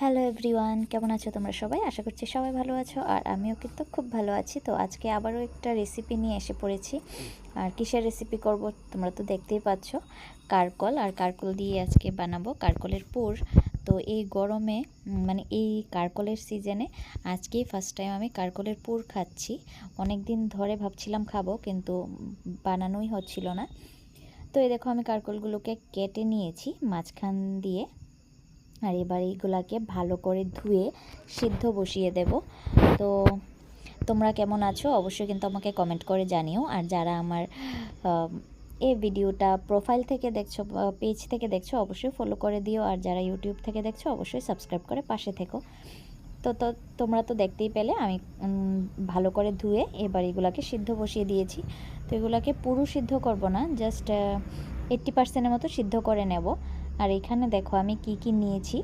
Hello everyone, কেমন আছো তোমরা সবাই? আশা করছি সবাই ভালো আছো আর আমিও কিন্তু খুব ভালো আছি। তো আজকে আবারও একটা রেসিপি নিয়ে এসে পড়েছি। আর কিসের রেসিপি করব তোমরা তো দেখতেই পাচ্ছ, কারকল। আর কারকল দিয়ে আজকে বানাবো কারকলের পুর। তো এই গরমে মানে এই কারকলের সিজনে আজকেই ফার্স্ট টাইম আমি কারকলের পুর খাচ্ছি। অনেক দিন ধরে ভাবছিলাম খাবো, কিন্তু বানানোই হচ্ছিল না। তো এই দেখো, আমি কারকলগুলোকে কেটে নিয়েছি মাঝখান দিয়ে। আর এবার এইগুলাকে ভালো করে ধুয়ে সিদ্ধ বসিয়ে দেব। তো তোমরা কেমন আছো অবশ্যই কিন্তু আমাকে কমেন্ট করে জানিও। আর যারা আমার এই ভিডিওটা প্রোফাইল থেকে দেখছো, পেজ থেকে দেখছো, অবশ্যই ফলো করে দিও। আর যারা ইউটিউব থেকে দেখছো অবশ্যই সাবস্ক্রাইব করে পাশে থেকো। তো তোমরা তো দেখতেই পেলে আমি ভালো করে ধুয়ে এবার এগুলাকে সিদ্ধ বসিয়ে দিয়েছি। তো এগুলাকে পুরো সিদ্ধ করব না, জাস্ট 80% মতো সিদ্ধ করে নেব। আর এখানে দেখো আমি কি কি নিয়েছি।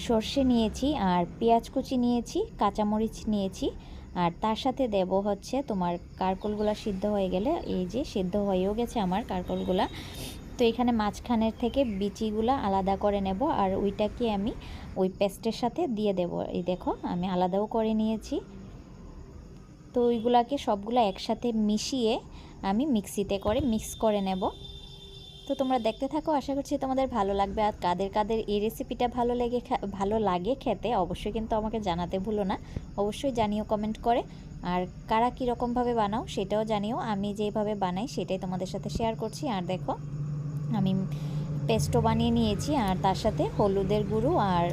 সর্ষে নিয়েছি, আর পেঁয়াজ কুচি নিয়েছি, কাঁচামরিচ নিয়েছি। আর তার সাথে দেব হচ্ছে তোমার কারকলগুলা সিদ্ধ হয়ে গেলে, এই যে সিদ্ধ হয়েও গেছে আমার কারকলগুলা। তো এখানে মাঝখানের থেকে বিচিগুলা আলাদা করে নেব, আর ওইটাকে আমি ওই পেস্টের সাথে দিয়ে দেব। এই দেখো আমি আলাদাও করে নিয়েছি। তো ওইগুলাকে সবগুলা একসাথে মিশিয়ে আমি মিক্সিতে করে মিক্স করে নেব। তো তোমরা দেখতে থাকো, আশা করছি তোমাদের ভালো লাগবে। আর কাদের কাদের এই রেসিপিটা ভালো লাগে খেতে অবশ্যই কিন্তু আমাকে জানাতে ভুলো না। অবশ্যই জানিও কমেন্ট করে। আর কারা কীরকমভাবে বানাও সেটাও জানিও। আমি যেভাবে বানাই সেটাই তোমাদের সাথে শেয়ার করছি। আর দেখো আমি পেস্টও বানিয়ে নিয়েছি, আর তার সাথে হলুদের গুঁড়ো আর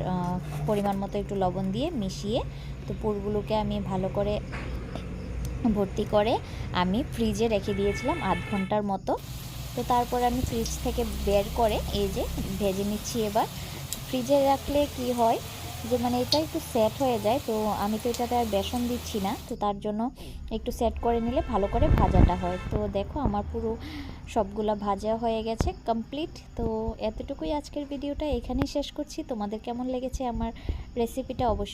পরিমাণ মতো একটু লবণ দিয়ে মিশিয়ে তো পুরগুলোকে আমি ভালো করে ভর্তি করে আমি ফ্রিজে রেখে দিয়েছিলাম আধ ঘন্টার মতো। তো তারপরে আমি ফ্রিজ থেকে বের করে এই যে ভেজে নিচ্ছি। এবার ফ্রিজে রাখলে কি হয় যে মানে এটা একটু সেট হয়ে যায়। তো আমি তো এটাতে আর বেসন দিচ্ছি না, তো তার জন্য একটু সেট করে নিলে ভালো করে ভাজাটা হয়। তো দেখো আমার পুরো সবগুলা ভাজা হয়ে গেছে, কমপ্লিট। তো এতটুকুই আজকের ভিডিওটা এখানেই শেষ করছি। তোমাদের কেমন লেগেছে আমার রেসিপিটা অবশ্যই